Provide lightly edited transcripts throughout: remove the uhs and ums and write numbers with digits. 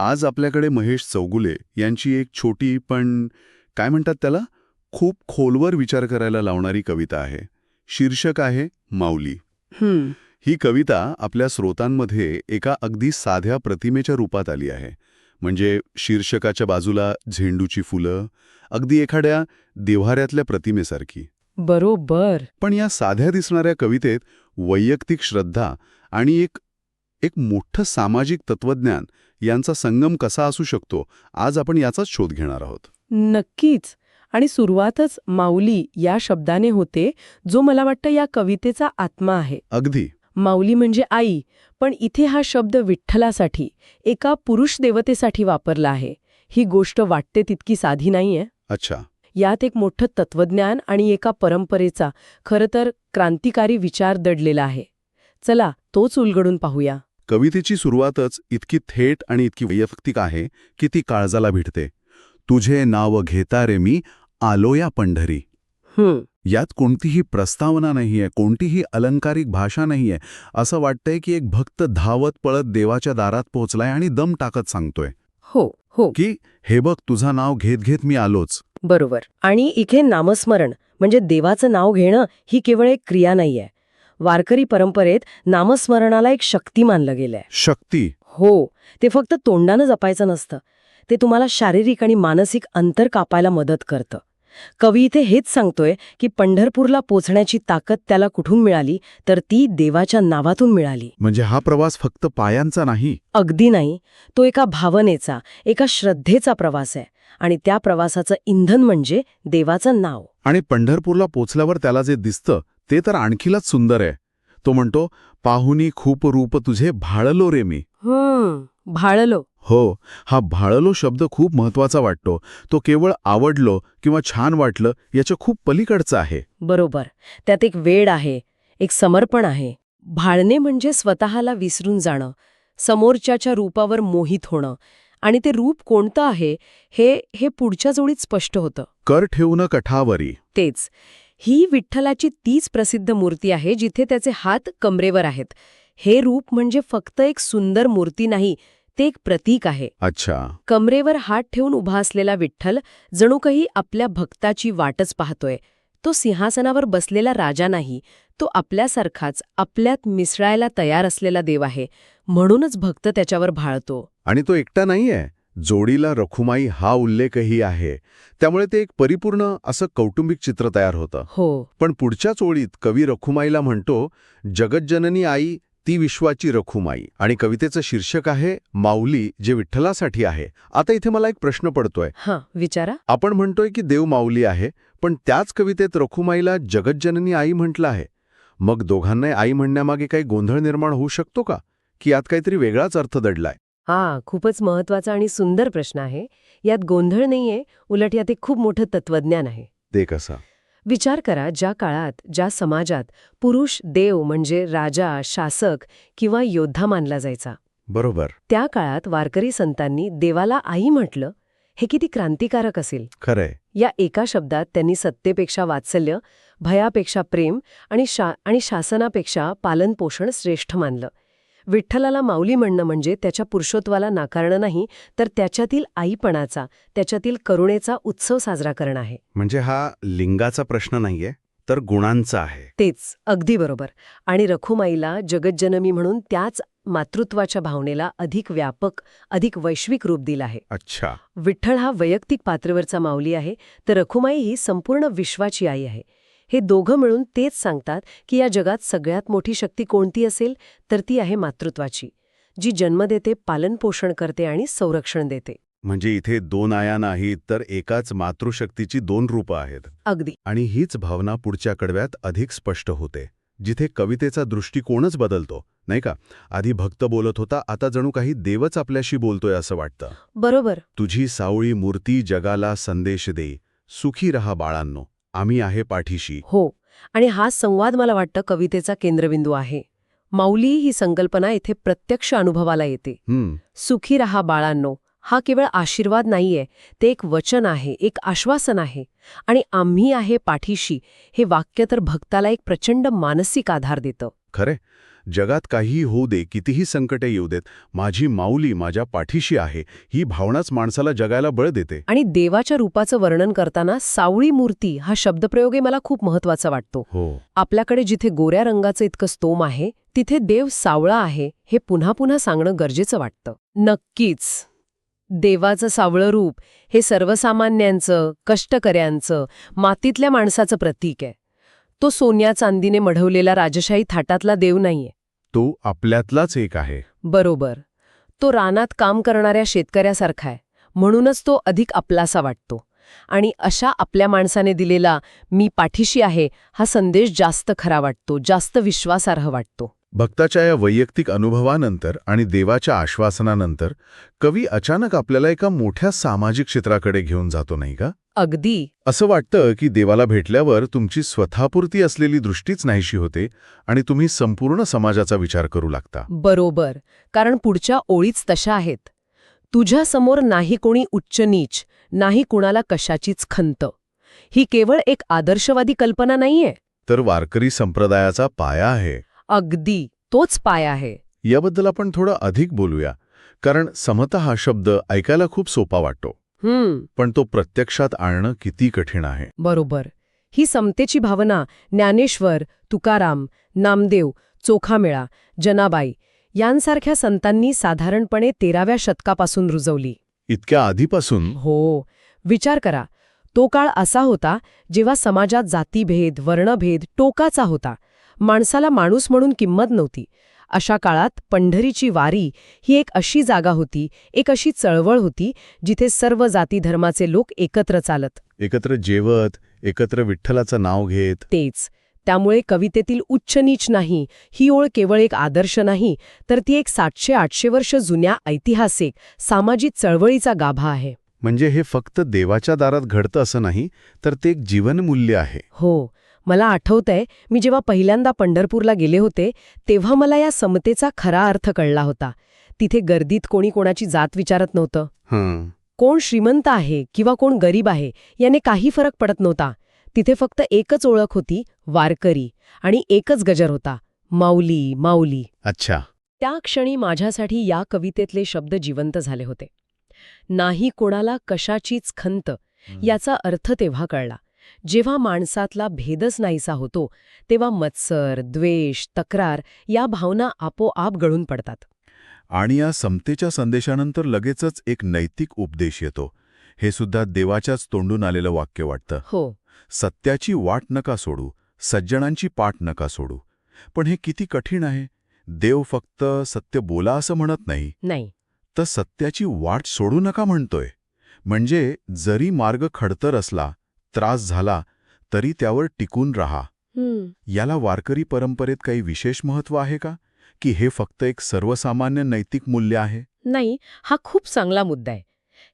आज आपल्याकडे महेश चौगुले यांची एक छोटी पण काय म्हणतात त्याला खूप खोलवर विचार करायला लावणारी कविता आहे. शीर्षक आहे माऊली. ही कविता आपल्या श्रोतांमध्ये एका अगदी साध्या प्रतिमेच्या रूपात आली आहे. म्हणजे शीर्षकाच्या बाजूला झेंडूची फुलं, अगदी एखाद्या देव्हाऱ्यातल्या प्रतिमेसारखी. बरोबर. पण या साध्या दिसणाऱ्या कवितेत वैयक्तिक श्रद्धा आणि एक मोठं सामाजिक तत्वज्ञान यांचा संगम कसा असू शकतो, आज आपण याचाच शोध घेणार आहोत. नक्कीच. आणि सुरुवातच माऊली या शब्दाने होते, जो मला वाटतं या कवितेचा आत्मा आहे. अगदी. माऊली म्हणजे आई, पण इथे हा शब्द विठ्ठलासाठी, एका पुरुष देवतेसाठी वापरला आहे. ही गोष्ट वाटते तितकी साधी नाहीये. अच्छा. यात एक मोठं तत्वज्ञान आणि एका परंपरेचा, खरं तर क्रांतिकारी विचार दडलेला आहे. चला तोच उलगडून पाहूया. कवितेची सुरुवातच इतकी थेट आणि इतकी वैयक्तिक आहे की ती काळजाला भिडते. तुझे नाव घेता रे मी आलो या पंढरी. यात कोणतीही प्रस्तावना नाहीये, कोणतीही अलंकारिक भाषा नाहीये. असं वाटतंय की एक भक्त धावत पळत देवाच्या दारात पोहोचलाय आणि दम टाकत सांगतोय हो की हे बघ, तुझं नाव घेत घेत मी आलोच. बरोबर. आणि इथे नामस्मरण म्हणजे देवाचं नाव घेणं ही केवळ एक क्रिया नाहीये. वारकरी परंपरेत नामस्मरणाला एक शक्ती मानलं गेलंय. शक्ती? हो. ते फक्त तोंडानं जपायचं नसतं. ते तुम्हाला शारीरिक आणि मानसिक अंतर कापायला मदत करतं. कवी इथे हेच सांगतोय की पंढरपूरला पोचण्याची ताकद त्याला कुठून मिळाली, तर ती देवाच्या नावातून मिळाली. म्हणजे हा प्रवास फक्त पायांचा नाही. अगदी नाही. तो एका भावनेचा, एका श्रद्धेचा प्रवास आहे. आणि त्या प्रवासाचं इंधन म्हणजे देवाचं नाव. आणि पंढरपूरला पोचल्यावर त्याला जे दिसतं ते तर आणखीनच सुंदर आहे. तो म्हणतो, पाहुनी खूप रूप तुझे भाळलो रे मी. भाळलो. हो, हा भाळलो शब्द खूप महत्वाचा वाटतो. तो केवळ आवडलो किंवा छान वाटलं याच्या खूप पलीकडचा आहे. बरोबर. त्यात एक वेड आहे, एक समर्पण आहे. भाळणे म्हणजे स्वतःला विसरून जाणं, समोरच्याच्या रूपावर मोहित होणं. आणि ते रूप कोणतं आहे हे पुढच्या जोडीत स्पष्ट होतं. कर ठेवून कठावरी. तेच. ही विठ्ठलाची तीच प्रसिद्ध मूर्ती आहे जिथे त्याचे हात कमरेवर आहेत. हे रूप म्हणजे फक्त एक सुंदर मूर्ती नाही, ते एक प्रतीक आहे. अच्छा. कमरेवर हात ठेवून उभा असलेला विठ्ठल जणू काही आपल्या भक्ताची वाटच पाहतोय. तो सिंहासनावर बसलेला राजा नाही, तो आपल्यासारखाच आपल्यात मिसळायला तयार असलेला देव आहे. म्हणूनच भक्त त्याच्यावर भाळतो. आणि तो एकटा नाहीये. जोडीला रखुमाई हा उल्लेखही आहे. त्यामुळे ते एक परिपूर्ण असं कौटुंबिक चित्र तयार होतं. हो. पण पुढच्याच ओळीत कवी रखुमाईला म्हणतो, जगज्जननी आई ती विश्वाची रखुमाई. आणि कवितेचं शीर्षक आहे माऊली, जे विठ्ठलासाठी आहे. आता इथे मला एक प्रश्न पडतोय. विचारा. आपण म्हणतोय की देव माऊली आहे, पण त्याच कवितेत रखुमाईला जगज्जननी आई म्हटलं आहे. मग दोघांनाही आई म्हणण्यामागे काही गोंधळ निर्माण होऊ शकतो का, की यात काहीतरी वेगळाच अर्थ दडलाय? खूपच महत्वाचा आणि सुंदर प्रश्न आहे. यात गोंधळ नाहीये, उलट यात एक खूप मोठं तत्वज्ञान आहे. ते कसा? विचार करा, ज्या काळात, ज्या समाजात पुरुष देव म्हणजे राजा, शासक किंवा योद्धा मानला जायचा. बरोबर. त्या काळात वारकरी संतांनी देवाला आई म्हटलं, हे किती क्रांतिकारक असेल. खरंय. या एका शब्दात त्यांनी सत्तेपेक्षा वात्सल्य, भयापेक्षा प्रेम आणि शासनापेक्षा पालनपोषण श्रेष्ठ मानलं. विठ्ठलाला माऊली म्हणणं म्हणजे त्याच्या पुरुषत्वाला नाकारणं नाही, तर त्याच्यातील आईपणाचा, त्याच्यातील करुणेचा उत्सव साजरा करणं आहे. म्हणजे हा लिंगाचा प्रश्न नाहीये, तर गुणांचा आहे. तेच. अगदी बरोबर. आणि रखुमाईला जगज्जननी म्हणून त्याच मातृत्वाच्या भावनेला अधिक व्यापक, अधिक वैश्विक रूप दिलं आहे. अच्छा. विठ्ठल हा वैयक्तिक पातळीवरचा माऊली आहे, तर रखुमाई ही संपूर्ण विश्वाची आई आहे. हे दोघं मिळून तेच सांगतात की या जगात सगळ्यात मोठी शक्ती कोणती असेल, तर ती आहे मातृत्वाची, जी जन्म देते, पालनपोषण करते आणि संरक्षण देते. म्हणजे इथे दोन आया नाहीत, तर एकाच मातृशक्तीची दोन रूपं आहेत. अगदी. आणि हीच भावना पुढच्या कडव्यात अधिक स्पष्ट होते, जिथे कवितेचा दृष्टिकोनच बदलतो, नाही का? आधी भक्त बोलत होता, आता जणू काही देवच आपल्याशी बोलतोय असं वाटतं. बरोबर. तुझी सावळी मूर्ती जगाला संदेश दे, सुखी रहा बाळांनो, आम्ही आहे पाठीशी. हो. आणि हा संवाद मला वाटतं कवितेचा केंद्रबिंदू आहे. माऊली ही संकल्पना इथे प्रत्यक्ष अनुभवाला येते. सुखी रहा बाळांनो हा केवळ आशीर्वाद नाहीये, ते एक वचन आहे, एक आश्वासन आहे. आणि आम्ही आहे पाठीशी हे वाक्य तर भक्ताला एक प्रचंड मानसिक आधार देतं. खरे, जगात काहीही होऊ दे, कितीही संकटे येऊ देत, माझी माऊली माझ्या पाठीशी आहे, ही भावनाच माणसाला जगायला बळ देते. आणि देवाच्या रूपाचं वर्णन करताना सावळी मूर्ती हा शब्दप्रयोगही मला खूप महत्वाचा वाटतो. हो, आपल्याकडे जिथे गोऱ्या रंगाचं इतकं स्तोम आहे तिथे देव सावळा आहे हे पुन्हा पुन्हा सांगणं गरजेचं वाटतं. नक्कीच देवाचं सावळं रूप हे सर्वसामान्यांचं, कष्टकऱ्यांचं, मातीतल्या माणसाचं प्रतीक आहे. तो सोन्या चांदीने मढवलेला राजशाही थाटातला देव नाहीये. तो आपल्यातलाच एक आहे. बरोबर. तो रानात काम करणाऱ्या शेतकऱ्यासारखा आहे, म्हणूनच तो अधिक आपलासा वाटतो. आणि अशा आपल्या माणसाने दिलेला मी पाठीशी आहे हा संदेश जास्त खरा वाटतो, जास्त विश्वासार्ह वाटतो. भक्ताच्या या वैयक्तिक अनुभवानंतर आणि देवाच्या आश्वासनानंतर कवी अचानक आपल्याला एका मोठ्या सामाजिक क्षेत्राकडे घेऊन जातो, नाही का? अगदी. असं वाटतं की देवाला भेटल्यावर तुमची स्वतःपुरती असलेली दृष्टीच नाहीशी होते आणि तुम्ही संपूर्ण समाजाचा विचार करू लागता. बरोबर. कारण पुढच्या ओळीच तशा आहेत. तुझ्यासमोर नाही कोणी उच्च नीच, नाही कुणाला कशाचीच खंत. ही केवळ एक आदर्शवादी कल्पना नाहीये. तर वारकरी संप्रदायाचा पाया आहे. अगदी तोच पाया आहे. याबद्दल आपण थोडं अधिक बोलूया, कारण समता हा शब्द ऐकायला खूप सोपा वाटतो, पण तो प्रत्यक्षात आणणं किती कठीण आहे. बरोबर. ही समतेची भावना ज्ञानेश्वर, तुकाराम, नामदेव, चोखामेळा, जनाबाई यांसारख्या संतांनी साधारणपणे 13व्या शतकापासून रुजवली. इतक्या आधीपासून? हो. विचार करा, तो काळ असा होता जेव्हा समाजात जातीभेद, वर्णभेद टोकाचा होता. माणसाला माणूस म्हणून किंमत नव्हती. अशा काळात पंढरीची वारी ही एक अशी जागा होती, एक अशी चळवळ होती जिथे सर्व जाती धर्माचे लोक एकत्र चालत, एकत्र जेवत, एकत्र विठ्ठलाचं नाव घेत. तेच. त्यामुळे कवितेतील उच्च नीच नाही ही ओळ केवळ एक आदर्श नाही, तर ती एक 700-800 वर्ष जुन्या ऐतिहासिक सामाजिक चळवळीचा गाभा आहे. म्हणजे हे फक्त देवाच्या दारात घडतं असं नाही, तर ते एक जीवनमूल्य आहे. हो. मला आठवतंय, मी जेव्हा पहिल्यांदा पंढरपूरला गेले होते तेव्हा मला या समतेचा खरा अर्थ कळला होता. तिथे गर्दीत कोणी कोणाची जात विचारत नव्हतं. कोण श्रीमंत आहे किंवा कोण गरीब आहे याने काही फरक पडत नव्हता. तिथे फक्त एकच ओळख होती, वारकरी, आणि एकच गजर होता, माऊली माऊली. अच्छा. त्या क्षणी माझ्यासाठी या कवितेतले शब्द जिवंत झाले होते. नाही कोणाला कशाचीच खंत याचा अर्थ तेव्हा कळला जेव्हा माणसातला भेदच नाहीसा होतो, तेव्हा मत्सर, द्वेष, तक्रार या भावना आपोआप गळून पडतात. आणि या समतेच्या संदेशानंतर लगेचच एक नैतिक उपदेश येतो. हे सुद्धा देवाच्याच तोंडून आलेलं वाक्य वाटतं. हो. सत्याची वाट नका सोडू, सज्जनांची पाठ नका सोडू. पण हे किती कठीण आहे. देव फक्त सत्य बोला असं म्हणत नाही, तर सत्याची वाट सोडू नका म्हणतोय. म्हणजे जरी मार्ग खडतर असला, त्रास झाला, तरी त्यावर टिकून राहा. याला वारकरी परंपरेत काही विशेष महत्त्व आहे का, की हे फक्त एक सर्वसामान्य नैतिक मूल्य आहे? नाही, हा खूप चांगला मुद्दा आहे.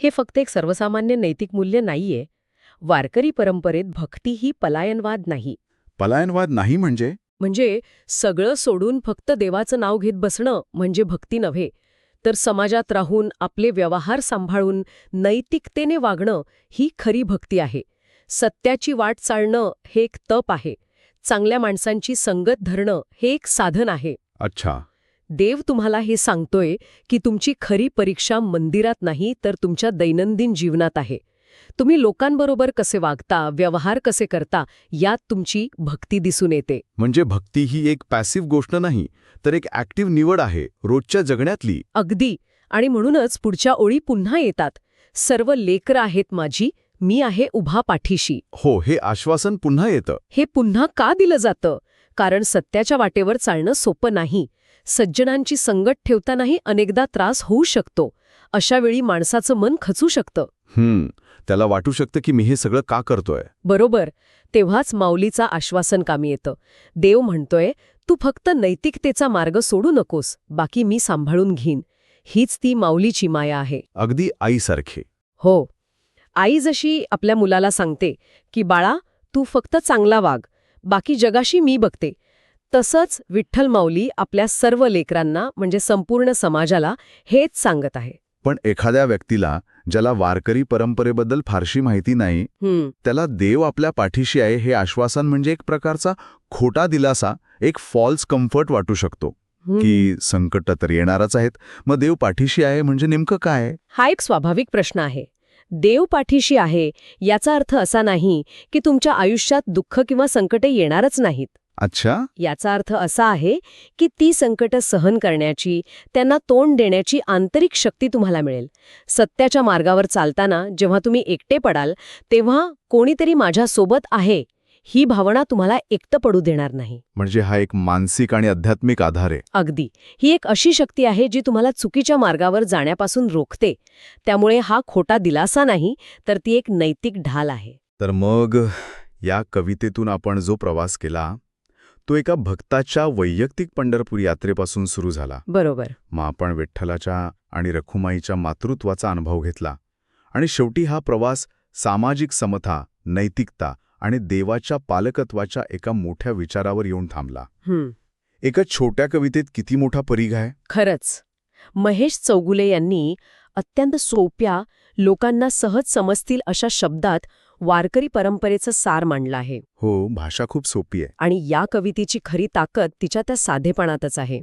हे फक्त एक सर्वसामान्य नैतिक मूल्य नाहीये. वारकरी परंपरेत भक्ती ही पलायनवाद नाही. पलायनवाद नाही म्हणजे सगळं सोडून फक्त देवाचं नाव घेत बसणं म्हणजे भक्ती नव्हे, तर समाजात राहून आपले व्यवहार सांभाळून नैतिकतेने वागणं ही खरी भक्ती आहे. सत्याची वाट चालणं हे एक तप आहे. चांगल्या माणसांची संगत धरणं हे एक साधन आहे. अच्छा. देव तुम्हाला हे सांगतोय की तुमची खरी परीक्षा मंदिरात नाही, तर तुमच्या दैनंदिन जीवनात आहे. तुम्ही लोकांबरोबर कसे वागता, व्यवहार कसे करता, यात तुमची भक्ती दिसून येते. म्हणजे भक्ती ही एक पॅसिव्ह गोष्ट नाही, तर एक ॲक्टिव्ह निवड आहे रोजच्या जगण्यातली. अगदी. आणि म्हणूनच पुढच्या ओळी पुन्हा येतात. सर्व लेकरं आहेत माझी, मी आहे उभा पाठीशी. हो, हे आश्वासन पुन्हा येतं. हे पुन्हा का दिलं जातं? कारण सत्याच्या वाटेवर चालणं सोपं नाही. सज्जनांची संगत ठेवतानाही अनेकदा त्रास होऊ शकतो. अशा वेळी माणसाचं मन खचू शकतं. त्याला वाटू शकतं की मी हे सगळं का करतोय. बरोबर. तेव्हाच माऊलीचा आश्वासन कामी येतं. देव म्हणतोय, तू फक्त नैतिकतेचा मार्ग सोडू नकोस, बाकी मी सांभाळून घेईन. हीच ती माऊलीची माया आहे. अगदी आईसारखे. हो. आई जशी आपल्या मुलाला सांगते की बाळा, तू फक्त चांगला वाग, बाकी जगाशी मी बघते, तसंच विठ्ठल माऊली आपल्या सर्व लेकरांना म्हणजे संपूर्ण समाजाला हेच सांगत आहे. पण एखाद्या व्यक्तीला ज्याला वारकरी परंपरेबद्दल फारशी माहिती नाही, त्याला देव आपल्या पाठीशी आहे हे आश्वासन म्हणजे एक प्रकारचा खोटा दिलासा, एक फॉल्स कम्फर्ट वाटू शकतो की संकट तर येणारच आहेत, मग देव पाठीशी आहे म्हणजे नेमकं काय? हा एक स्वाभाविक प्रश्न आहे. देव पाठीशी आहे याचा अर्थ असा नाही की तुमच्या आयुष्यात दुःख किंवा संकटे येणारच नाहीत. अच्छा, याचा अर्थ असा आहे की ती संकटं सहन करण्याची, त्यांना तोंड देण्याची आंतरिक शक्ती तुम्हाला मिळेल. सत्याच्या मार्गावर चालताना जेव्हा तुम्ही एकटे पडाल तेव्हा कोणीतरी माझ्यासोबत आहे ही भावना तुम्हाला एकटं पडू देणार नाही. म्हणजे हा एक मानसिक आणि आध्यात्मिक आधार आहे. अगदी. ही एक अशी शक्ती आहे जी तुम्हाला चुकीच्या मार्गावर जाण्यापासून रोखते. त्यामुळे हा खोटा दिलासा नाही, तर ती एक नैतिक ढाल आहे. तर मग या कवितेतून आपण जो प्रवास केला तो एका भक्ताच्या वैयक्तिक पंढरपूर यात्रेपासून सुरू झाला. बरोबर. मग आपण विठ्ठलाच्या आणि रखुमाईच्या मातृत्वाचा अनुभव घेतला आणि शेवटी हा प्रवास सामाजिक समता, नैतिकता आणि देवाच्या पालकत्वाच्या एका मोठ्या विचारावर येऊन थांबला. एका छोट्या कवितेत किती मोठा परीघ आहे. खरंच. महेश चौगुले यांनी अत्यंत सोप्या, लोकांना सहज समजतील अशा शब्दात वारकरी परंपरेचं सार मांडलं आहे. हो, भाषा खूप सोपी आहे. आणि या कवितेची खरी ताकद तिच्या त्या साधेपणातच आहे.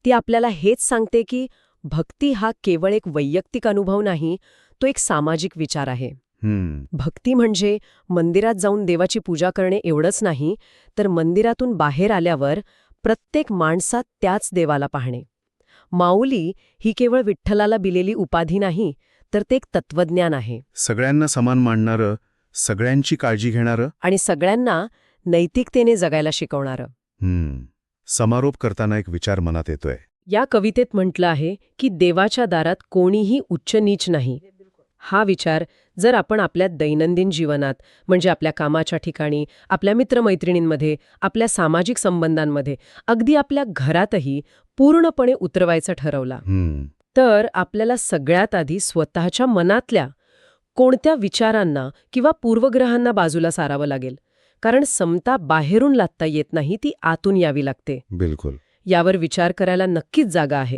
ती आपल्याला हेच सांगते की भक्ती हा केवळ एक वैयक्तिक अनुभव नाही, तो एक सामाजिक विचार आहे. भक्ती म्हणजे मंदिरात जाऊन देवाची पूजा करणे एवढंच नाही, तर मंदिरातून बाहेर आल्यावर प्रत्येक माणसात त्याच देवाला पाहणे. माऊली ही केवळ विठ्ठलाला दिलेली उपाधी नाही, तर ते एक तत्वज्ञान आहे. सगळ्यांना समान मानणारं, सगळ्यांची काळजी घेणारं आणि सगळ्यांना नैतिकतेने जगायला शिकवणारं. समारोप करताना एक विचार मनात येतोय. या कवितेत म्हटलं आहे की देवाच्या दारात कोणीही उच्च नीच नाही. हा विचार जर आपण आपल्या दैनंदिन जीवनात, म्हणजे आपल्या कामाच्या ठिकाणी, आपल्या मित्रमैत्रिणींमध्ये, आपल्या सामाजिक संबंधांमध्ये, अगदी आपल्या घरातही पूर्णपणे उतरवायचं ठरवला, तर आपल्याला सगळ्यात आधी स्वतःच्या मनातल्या कोणत्या विचारांना किंवा पूर्वग्रहांना बाजूला सारावं लागेल. कारण समता बाहेरून लादता येत नाही, ती आतून यावी लागते. बिलकुल. यावर विचार करायला नक्कीच जागा आहे.